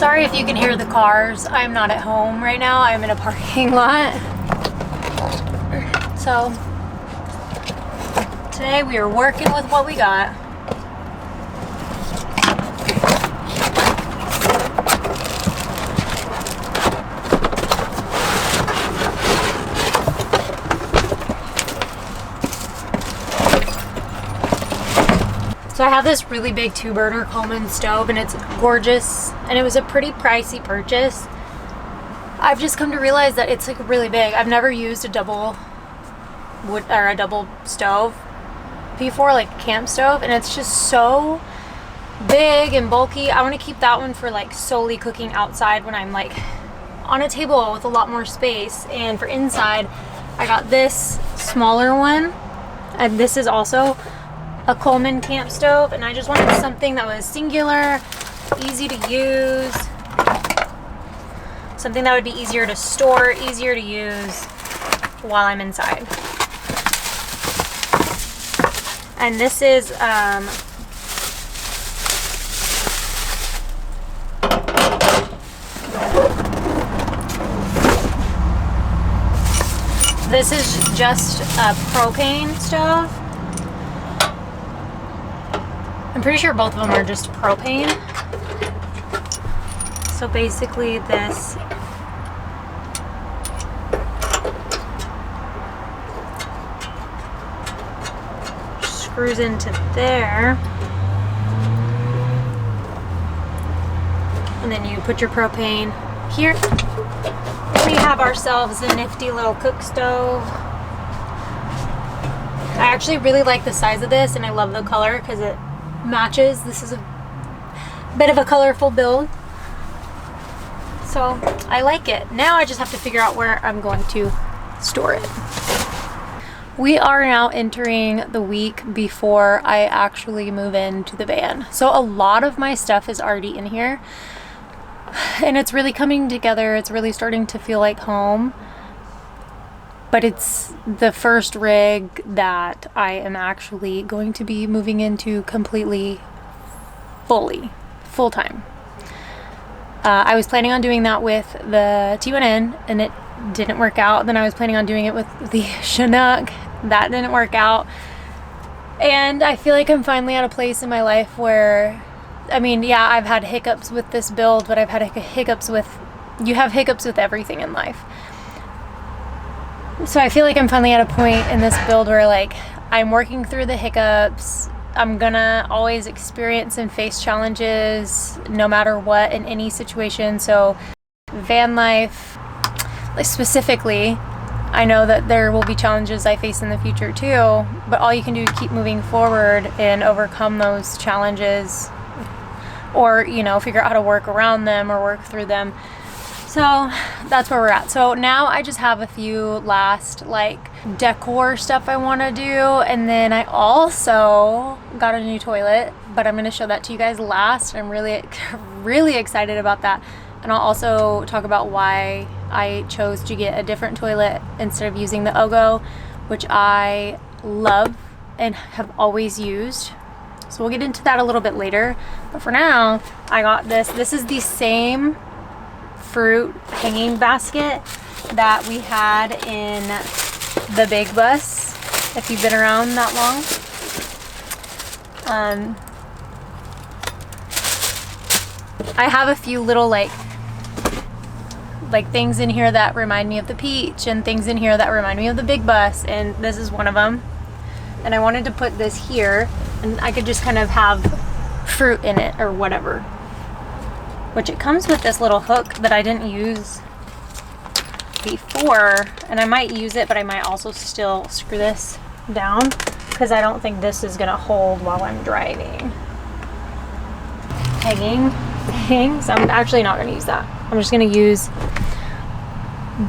Sorry if you can hear the cars. I'm not at home right now. I'm in a parking lot. So today we are working with what we got. So I have this really big 2-burner Coleman stove, and it's gorgeous, and it was a pretty pricey purchase. I've just come to realize that it's like really big. I've never used a double wood or a double stove before, like a camp stove, and it's just so big and bulky. I want to keep that one for like solely cooking outside when I'm like on a table with a lot more space. And for inside, I got this smaller one, and this is also a Coleman camp stove, and I just wanted something that was singular, easy to use, something that would be easier to store, easier to use while I'm inside. And this is this is just a propane stove. I'm pretty sure both of them are just propane. So basically this screws into there, and then you put your propane here. We have ourselves a nifty little cook stove. I actually really like the size of this, and I love the color because it matches. This is a bit of a colorful build, so I like it. Now I just have to figure out where I'm going to store it. We are now entering the week before I actually move into the van, so a lot of my stuff is already in here, and it's really coming together. It's really starting to feel like home. But it's the first rig that I am actually going to be moving into completely, full-time. I was planning on doing that with the T1N, and it didn't work out. Then I was planning on doing it with the Chinook. That didn't work out. And I feel like I'm finally at a place in my life where, I mean, yeah, I've had hiccups with this build, but I've had hiccups with, you have hiccups with everything in life. So I feel like I'm finally at a point in this build where like I'm working through the hiccups. I'm gonna always experience and face challenges no matter what in any situation. So van life, like specifically, I know that there will be challenges I face in the future too, but all you can do is keep moving forward and overcome those challenges, or, you know, figure out how to work around them or work through them. So that's where we're at. So now I just have a few last like decor stuff I want to do, and then I also got a new toilet, but I'm going to show that to you guys last. I'm really excited about that, and I'll also talk about why I chose to get a different toilet instead of using the Ogo, which I love and have always used. So we'll get into that a little bit later, but for now I got this. This is the same fruit hanging basket that we had in the big bus, if you've been around that long. I have a few little like things in here that remind me of the Peach, and things in here that remind me of the big bus, and this is one of them. And I wanted to put this here, and I could just kind of have fruit in it or whatever. Which it comes with this little hook that I didn't use before, and I might use it, but I might also still screw this down because I don't think this is gonna hold while I'm driving. Pegging thing, so I'm actually not gonna use that. I'm just gonna use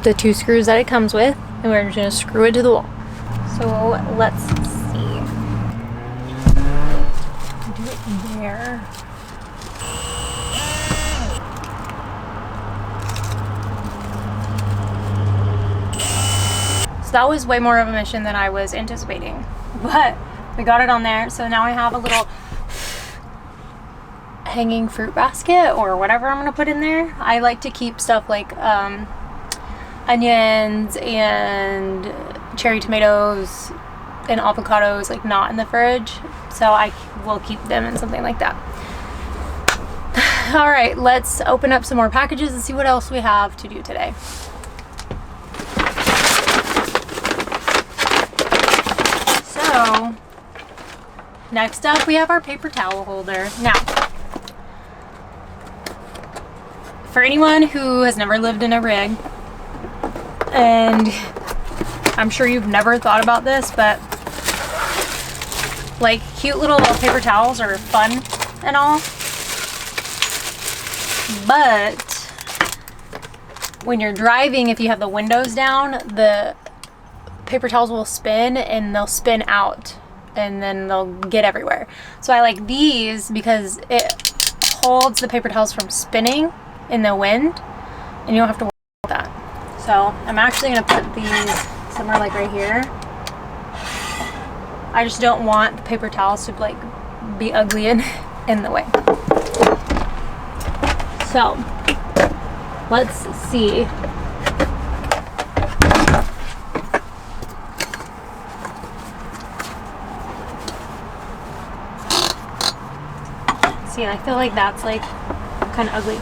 the 2 screws that it comes with, and we're just gonna screw it to the wall. So let's see. Do it there. That was way more of a mission than I was anticipating, but we got it on there. So now I have a little hanging fruit basket or whatever I'm gonna put in there. I like to keep stuff like onions and cherry tomatoes and avocados like not in the fridge, so I will keep them in something like that. All right, let's open up some more packages and see what else we have to do today. So next up we have our paper towel holder. Now, for anyone who has never lived in a rig, and I'm sure you've never thought about this, but like cute little paper towels are fun and all, but when you're driving, if you have the windows down, the paper towels will spin and they'll spin out and then they'll get everywhere. So I like these because it holds the paper towels from spinning in the wind and you don't have to worry about that. So I'm actually going to put these somewhere like right here. I just don't want the paper towels to like be ugly and in the way. So let's see. See, I feel like that's like kind of ugly.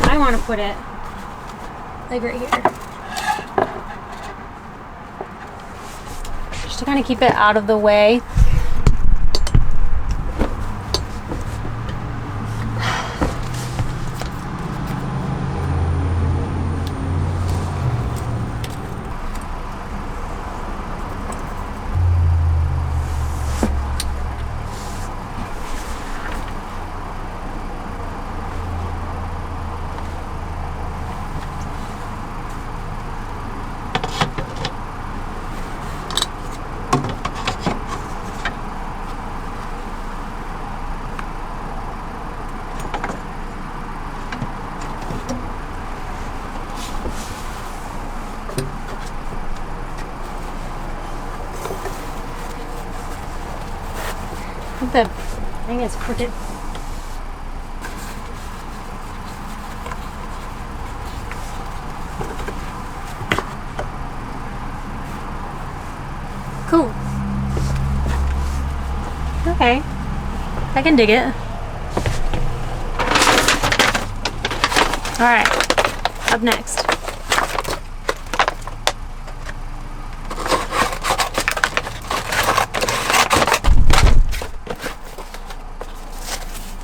I want to put it like right here, just to kind of keep it out of the way. The thing is crooked. Cool. Okay. I can dig it. Alright. Up next.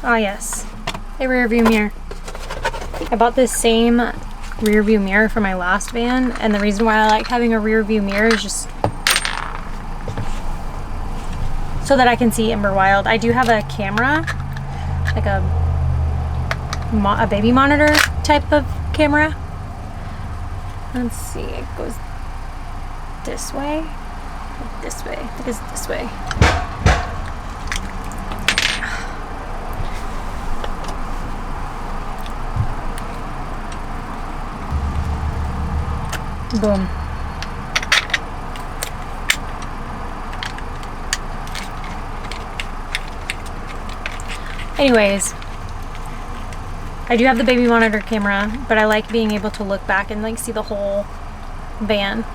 Oh yes, a rear view mirror. I bought this same rear view mirror for my last van, and the reason why I like having a rear view mirror is just so that I can see Ember Wild. I do have a camera, like a baby monitor type of camera. Let's see, it goes this way, this way, it is this way. Boom. Anyways, I do have the baby monitor camera, but I like being able to look back and like see the whole van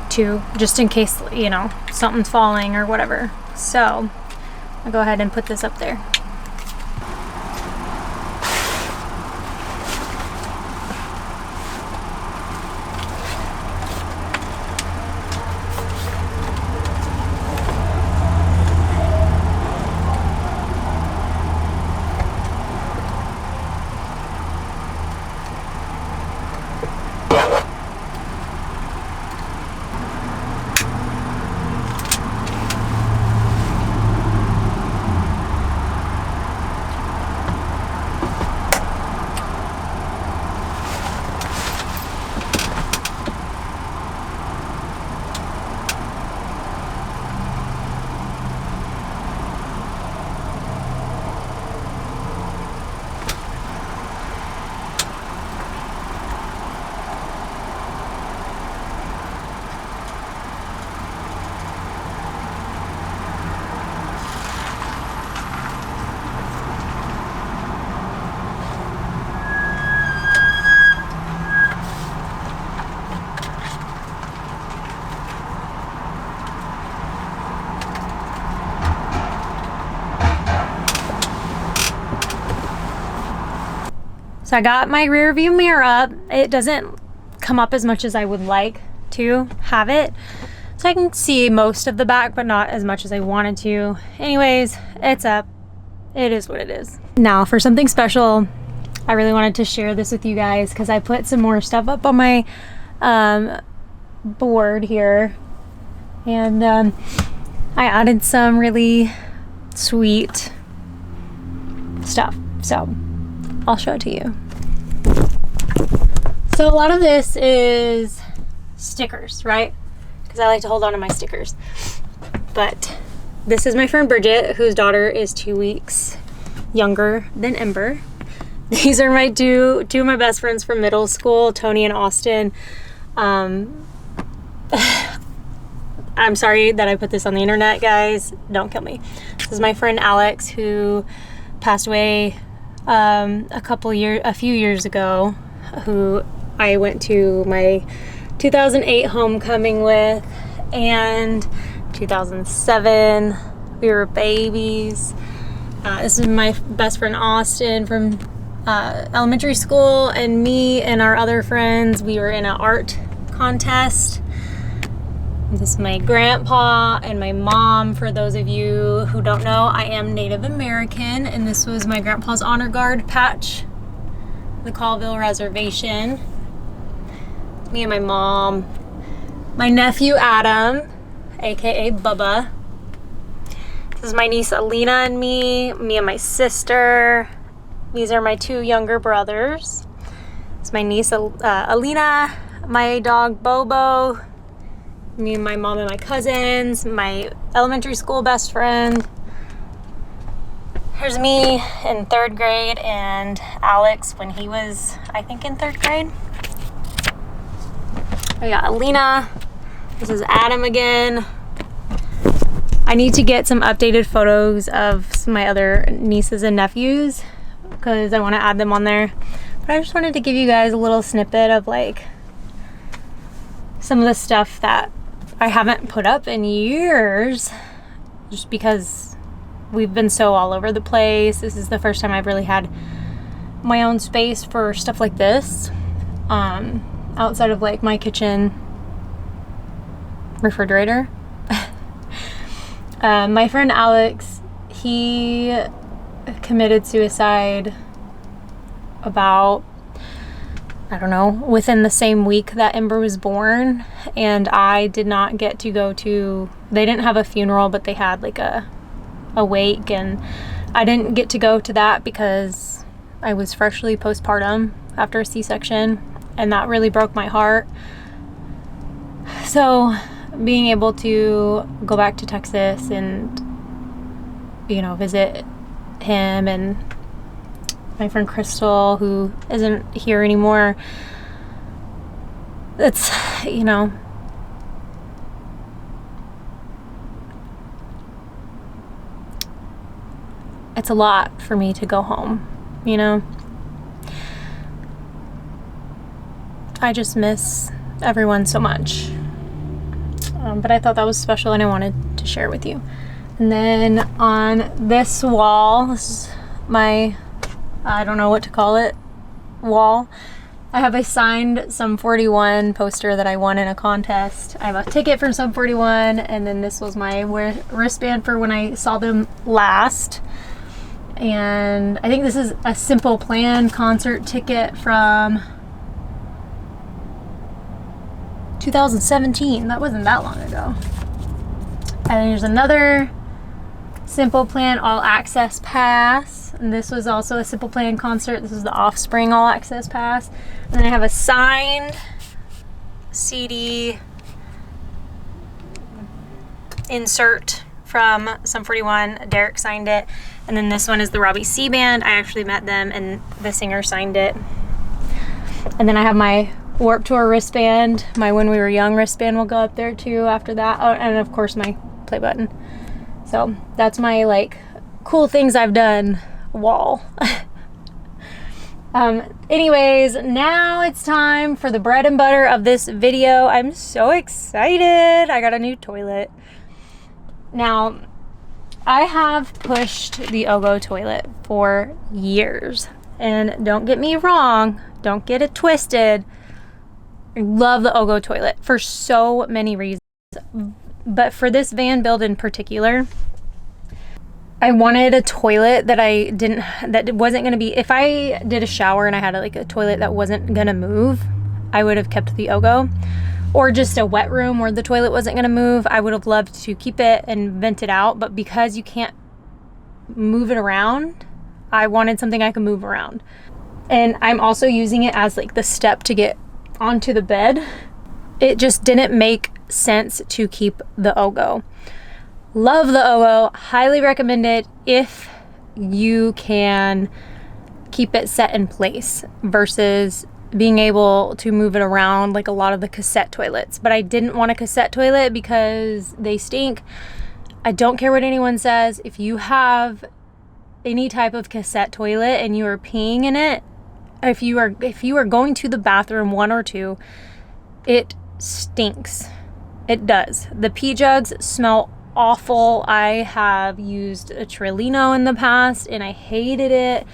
too, just in case, you know, something's falling or whatever. So I'll go ahead and put this up there. So I got my rear view mirror up. It doesn't come up as much as I would like to have it. So I can see most of the back, but not as much as I wanted to. Anyways, it's up. It is what it is. Now for something special, I really wanted to share this with you guys because I put some more stuff up on my board here. And I added some really sweet stuff. So I'll show it to you. So a lot of this is stickers, right? Because I like to hold on to my stickers. But this is my friend Bridget, whose daughter is 2 weeks younger than Ember. These are my two of my best friends from middle school, Tony and Austin. I'm sorry that I put this on the internet, guys. Don't kill me. This is my friend Alex, who passed away a few years ago, who I went to my 2008 homecoming with, and 2007 we were babies. This is my best friend Austin from elementary school, and me and our other friends, we were in an art contest. This is my grandpa and my mom. For those of you who don't know, I am Native American, and this was my grandpa's honor guard patch, the Colville Reservation. Me and my mom. My nephew Adam, aka Bubba. This is my niece Alina and me and my sister. These are my 2 younger brothers. This is my niece Alina, my dog Bobo, me and my mom and my cousins, my elementary school best friend. Here's me in 3rd grade and Alex when he was, I think, in 3rd grade. I got Alina. This is Adam again. I need to get some updated photos of some of my other nieces and nephews because I want to add them on there. But I just wanted to give you guys a little snippet of like some of the stuff that I haven't put up in years, just because we've been so all over the place. This is the first time I've really had my own space for stuff like this, outside of like my kitchen refrigerator. My friend Alex, he committed suicide about, I don't know, within the same week that Ember was born, and I did not get to go to, they didn't have a funeral, but they had like a wake, and I didn't get to go to that because I was freshly postpartum after a C-section, and that really broke my heart. So being able to go back to Texas and, you know, visit him and my friend Crystal, who isn't here anymore, it's, you know, it's a lot for me to go home, you know. I just miss everyone so much. But I thought that was special and I wanted to share with you. And then on this wall, this is my, I don't know what to call it, wall, I have a signed Sum 41 poster that I won in a contest. I have a ticket from Sum 41, and then this was my wristband for when I saw them last. And I think this is a Simple Plan concert ticket from 2017. That wasn't that long ago. And then there's another Simple Plan All Access Pass. And this was also a Simple Plan concert. This is the Offspring All Access Pass. And then I have a signed CD insert from Sum 41. Derek signed it. And then this one is the Robbie C Band. I actually met them and the singer signed it. And then I have my Warped Tour wristband. My When We Were Young wristband will go up there too after that. Oh, and of course my play button. So that's my like cool things I've done wall. Anyways, now it's time for the bread and butter of this video. I'm so excited. I got a new toilet. Now, I have pushed the Ogo toilet for years. And don't get me wrong, don't get it twisted. I love the OGO toilet for so many reasons. But for this van build in particular, I wanted a toilet that wasn't gonna be, if I did a shower and I had like a toilet that wasn't gonna move, I would have kept the OGO. Or just a wet room where the toilet wasn't gonna move, I would have loved to keep it and vent it out. But because you can't move it around, I wanted something I could move around. And I'm also using it as like the step to get onto the bed. It just didn't make sense to keep the OGO. Love the OGO, highly recommend it if you can keep it set in place versus being able to move it around like a lot of the cassette toilets. But I didn't want a cassette toilet because they stink. I don't care what anyone says. If you have any type of cassette toilet and you are peeing in it, if you are going to the bathroom, one or two, it stinks. It does. The pee jugs smell awful. I have used a Trillino in the past and I hated it.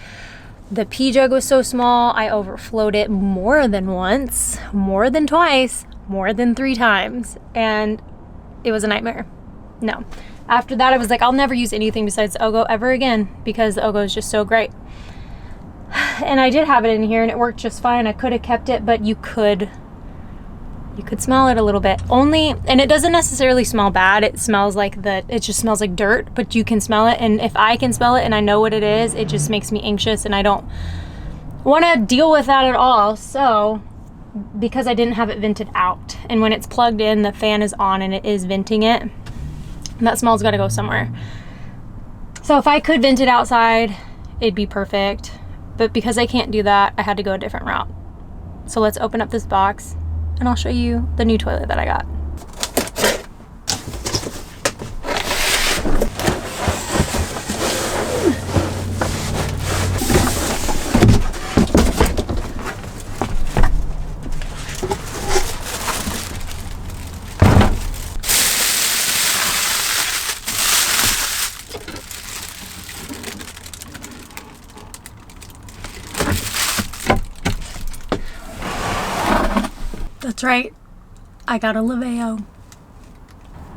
The pee jug was so small, I overflowed it more than once, more than twice, more than 3 times, and it was a nightmare. No. After that, I was like, I'll never use anything besides OGO ever again because the OGO is just so great. And I did have it in here and it worked just fine. I could have kept it, but you could smell it a little bit. And it doesn't necessarily smell bad. It just smells like dirt, but you can smell it. And if I can smell it and I know what it is, it just makes me anxious and I don't want to deal with that at all. So, because I didn't have it vented out, and when it's plugged in, the fan is on and it is venting it, and that smell's got to go somewhere. So if I could vent it outside, it'd be perfect. But because I can't do that, I had to go a different route. So let's open up this box and I'll show you the new toilet that I got. That's right, I got a Laveo.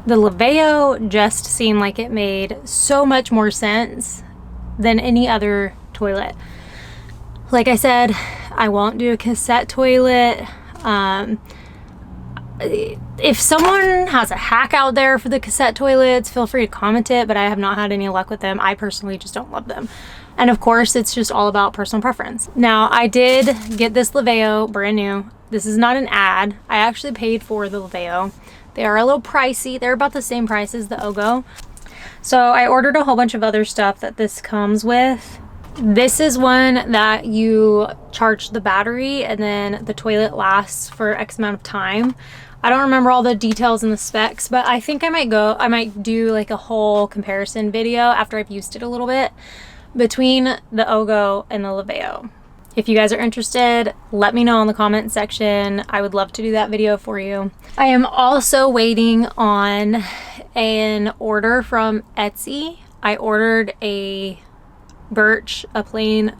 The Laveo just seemed like it made so much more sense than any other toilet. Like I said, I won't do a cassette toilet. If someone has a hack out there for the cassette toilets, feel free to comment it, but I have not had any luck with them. I personally just don't love them. And of course, it's just all about personal preference. Now, I did get this Laveo brand new. This is not an ad. I actually paid for the Laveo. They are a little pricey. They're about the same price as the OGO. So I ordered a whole bunch of other stuff that this comes with. This is one that you charge the battery and then the toilet lasts for X amount of time. I don't remember all the details and the specs, but I think I might do like a whole comparison video after I've used it a little bit between the OGO and the Laveo. If you guys are interested, let me know in the comment section. I would love to do that video for you. I am also waiting on an order from Etsy. I ordered a plain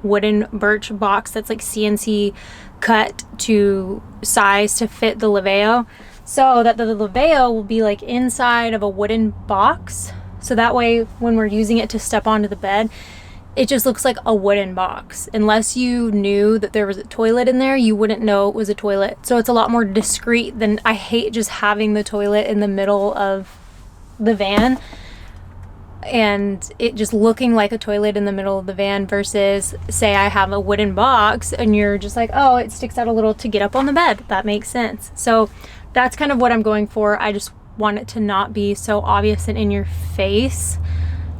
wooden birch box that's like CNC cut to size to fit the Laveo, so that the Laveo will be like inside of a wooden box. So that way when we're using it to step onto the bed, it just looks like a wooden box. Unless you knew that there was a toilet in there, you wouldn't know it was a toilet. So it's a lot more discreet than, I hate just having the toilet in the middle of the van and it just looking like a toilet in the middle of the van versus, say I have a wooden box and you're just like, oh, it sticks out a little to get up on the bed. That makes sense. So that's kind of what I'm going for. I just want it to not be so obvious and in your face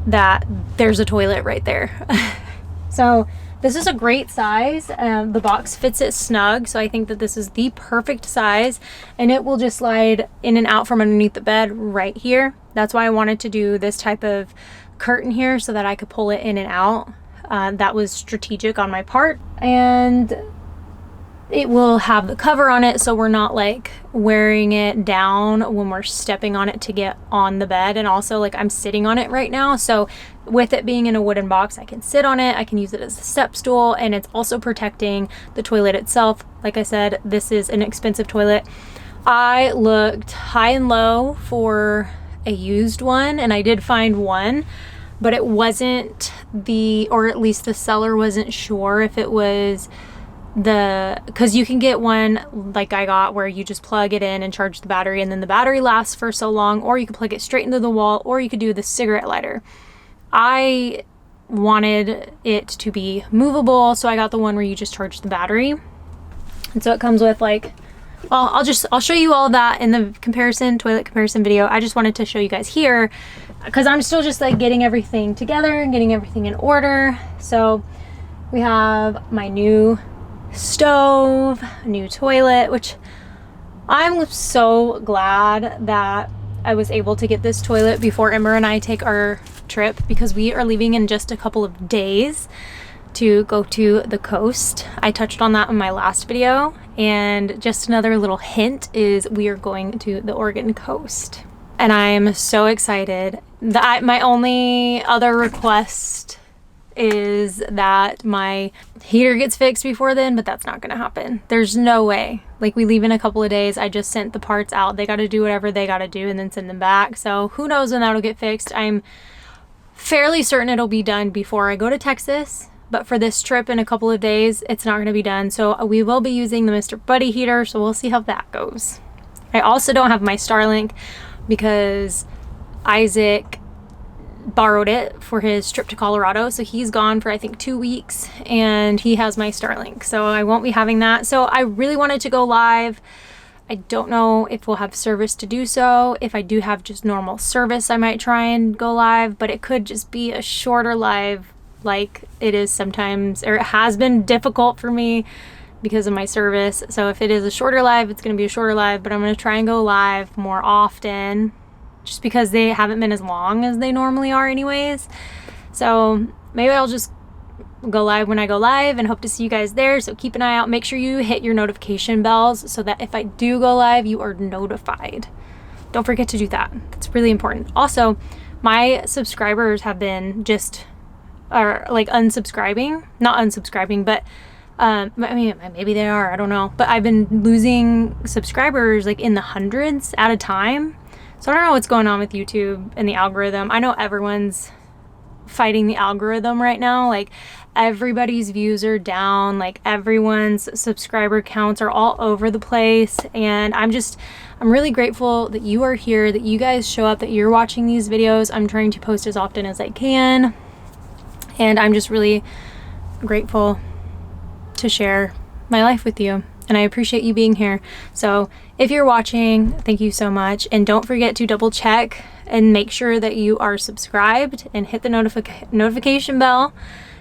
that there's a toilet right there. So this is a great size. The box fits it snug, so I think that this is the perfect size, and it will just slide in and out from underneath the bed right here. That's why I wanted to do this type of curtain here so that I could pull it in and out. That was strategic on my part, and it will have the cover on it, so we're not like wearing it down when we're stepping on it to get on the bed. And also, like, I'm sitting on it right now, so with it being in a wooden box, I can sit on it, I can use it as a step stool, and it's also protecting the toilet itself. Like I said, this is an expensive toilet. I looked high and low for a used one, and I did find one, but it wasn't or at least the seller wasn't sure if it was because you can get one like I got where you just plug it in and charge the battery, and then the battery lasts for so long, or you can plug it straight into the wall, or you could do the cigarette lighter. I wanted it to be movable, so I got the one where you just charge the battery. And so it comes with like, well, I'll show you all of that in the toilet comparison video. I just wanted to show you guys here because I'm still just like getting everything together and getting everything in order. So we have my new stove, new toilet, which I'm so glad that I was able to get this toilet before Ember and I take our trip, because we are leaving in just a couple of days to go to the coast. I touched on that in my last video, and just another little hint is we are going to the Oregon coast, and I'm so excited. My only other request is that my heater gets fixed before then, but that's not gonna happen. There's no way. Like, we leave in a couple of days. I just sent the parts out. They got to do whatever they got to do and then send them back. So who knows when that'll get fixed. I'm fairly certain it'll be done before I go to Texas, but for this trip in a couple of days, it's not going to be done. So we will be using the Mr. Buddy heater, so we'll see how that goes. I also don't have my Starlink because Isaac borrowed it for his trip to Colorado, so he's gone for I think 2 weeks, and he has my Starlink, so I won't be having that. So I really wanted to go live. I don't know if we'll have service to do so. If I do have just normal service, I might try and go live, but it could just be a shorter live, like it is sometimes, or it has been difficult for me because of my service. So if it is a shorter live, it's going to be a shorter live, but I'm going to try and go live more often, just because they haven't been as long as they normally are anyways. So maybe I'll just go live when I go live and hope to see you guys there. So keep an eye out. Make sure you hit your notification bells so that if I do go live, you are notified. Don't forget to do that. That's really important. Also, my subscribers have been unsubscribing. Not unsubscribing, but I mean, maybe they are, I don't know. But I've been losing subscribers like in the hundreds at a time. So I don't know what's going on with YouTube and the algorithm. I know everyone's fighting the algorithm right now. Like, everybody's views are down. Like, everyone's subscriber counts are all over the place. And I'm really grateful that you are here, that you guys show up, that you're watching these videos. I'm trying to post as often as I can. And I'm just really grateful to share my life with you. And I appreciate you being here. So if you're watching, thank you so much. And don't forget to double check and make sure that you are subscribed and hit the notification bell.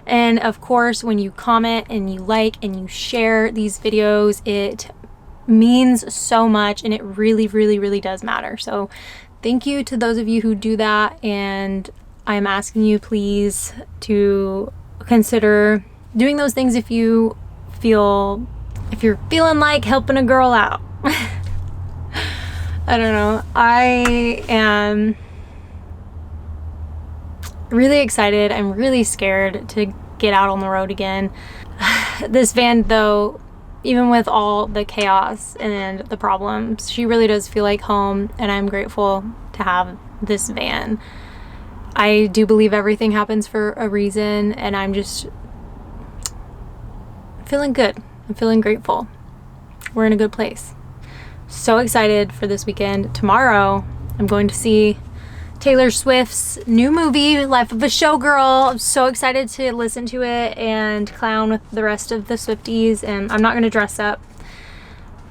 And of course, when you comment and you like and you share these videos, it means so much, and it really, really, really does matter. So thank you to those of you who do that. And I'm asking you please to consider doing those things if you're feeling like helping a girl out. I don't know. I am really excited. I'm really scared to get out on the road again. This van, though, even with all the chaos and the problems, she really does feel like home, and I'm grateful to have this van. I do believe everything happens for a reason, and I'm just feeling good. I'm feeling grateful. We're in a good place. So excited for this weekend. Tomorrow, I'm going to see Taylor Swift's new movie, Life of a Showgirl. I'm so excited to listen to it and clown with the rest of the Swifties, and I'm not going to dress up.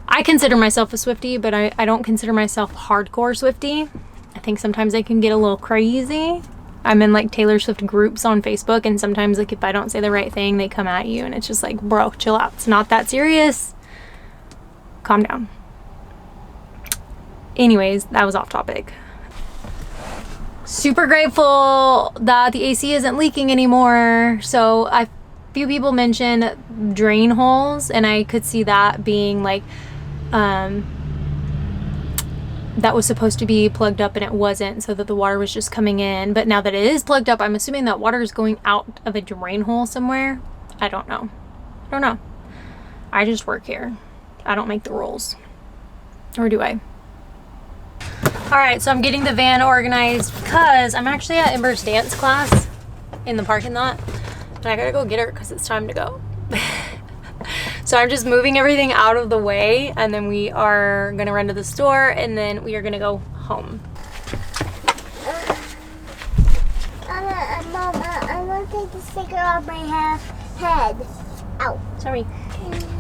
I consider myself a Swiftie, but I don't consider myself hardcore Swiftie. I think sometimes I can get a little crazy. I'm in like Taylor Swift groups on Facebook, and sometimes like if I don't say the right thing, they come at you, and it's just like, bro, chill out. It's not that serious. Calm down. Anyways, that was off topic. Super grateful that the AC isn't leaking anymore. So I few people mentioned drain holes, and I could see that being like that was supposed to be plugged up and it wasn't, so that the water was just coming in. But now that it is plugged up, I'm assuming that water is going out of a drain hole somewhere. I don't know. I just work here. I don't make the rules. Or do I? Alright, so I'm getting the van organized because I'm actually at Ember's dance class in the parking lot. And I gotta go get her because it's time to go. So I'm just moving everything out of the way, and then we are gonna run to the store, and then we are gonna go home. Mom, I want to take the sticker off my head. Ow. Sorry.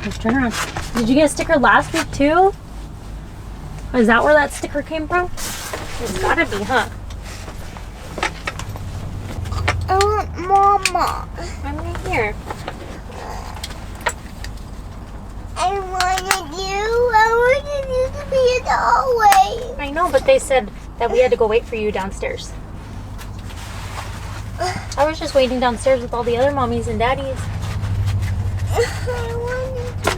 Let's turn around. Did you get a sticker last week too? Is that where that sticker came from? It's gotta be, huh? I want Mama. I'm right here. I wanted you to be in the hallway. I know, but they said that we had to go wait for you downstairs. I was just waiting downstairs with all the other mommies and daddies. I wanted to.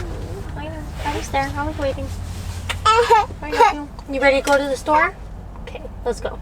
I know. I was there. I was waiting. You ready to go to the store? Okay, let's go.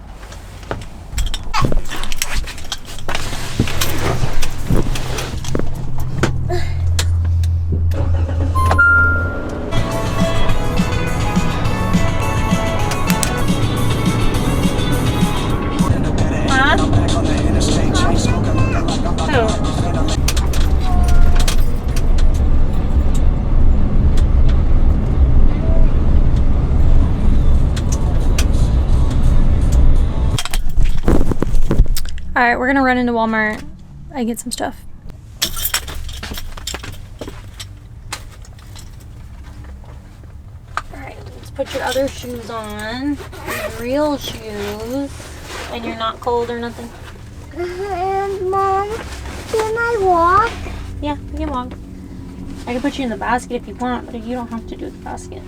Alright, we're gonna run into Walmart and get some stuff. Alright, let's put your other shoes on. Your real shoes. And you're not cold or nothing? And Mom, can I walk? Yeah, you can walk. I can put you in the basket if you want, but you don't have to do the basket.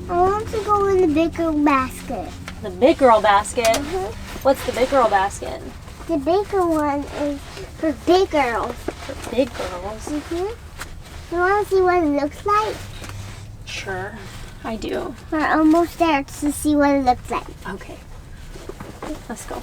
I want to go in the big girl basket. The big girl basket? What's the big girl basket? The bigger one is for big girls. For big girls? You want to see what it looks like? Sure, I do. We're almost there to see what it looks like. Okay. Let's go.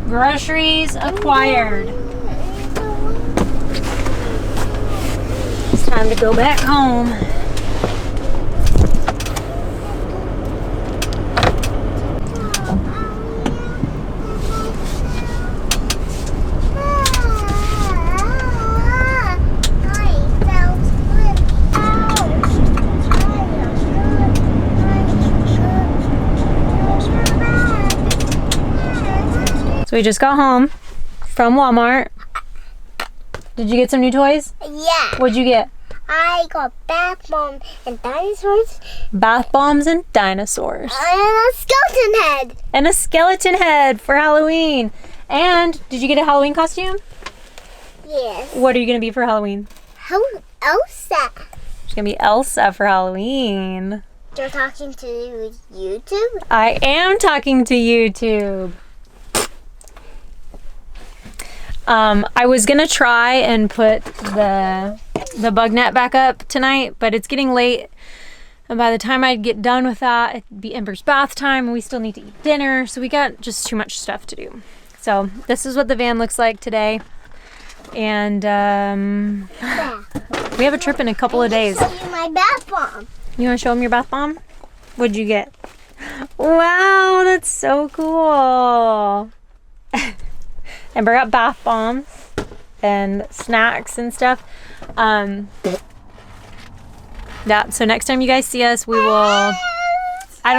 Groceries acquired. It's time to go back home. So we just got home from Walmart. Did you get some new toys? Yeah. What'd you get? I got bath bombs and dinosaurs. Bath bombs and dinosaurs. And a skeleton head. And a skeleton head for Halloween. And did you get a Halloween costume? Yes. What are you going to be for Halloween? Elsa. She's going to be Elsa for Halloween. You're talking to YouTube? I am talking to YouTube. I was gonna try and put the bug net back up tonight, but it's getting late, and by the time I get done with that, it'd be Ember's bath time, and we still need to eat dinner, so we got just too much stuff to do. So this is what the van looks like today, and we have a trip in a couple of days. Show you my bath bomb. You want to show them your bath bomb? What'd you get? Wow, that's so cool. Ember got bath bombs and snacks and stuff. Yeah, so next time you guys see us, we will, I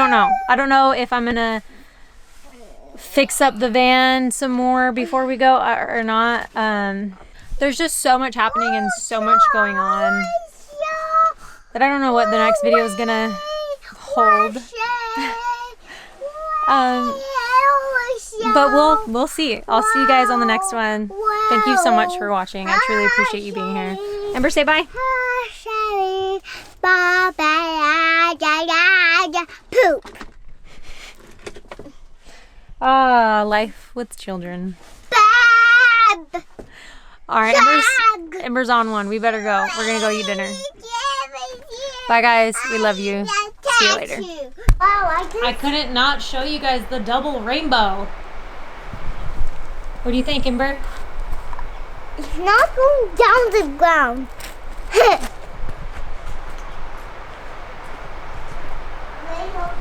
don't know if I'm gonna fix up the van some more before we go or not. There's just so much happening and so much going on that I don't know what the next video is gonna hold. But we'll see. I'll see you guys on the next one. Thank you so much for watching. I truly appreciate you being here. Ember, say bye. Bye. Ah, life with children. Bad. All right, Ember's on one. We better go. We're gonna go eat dinner. Bye, guys. We love you. See you later. I couldn't not show you guys the double rainbow. What do you think, Ember? It's not going down the ground.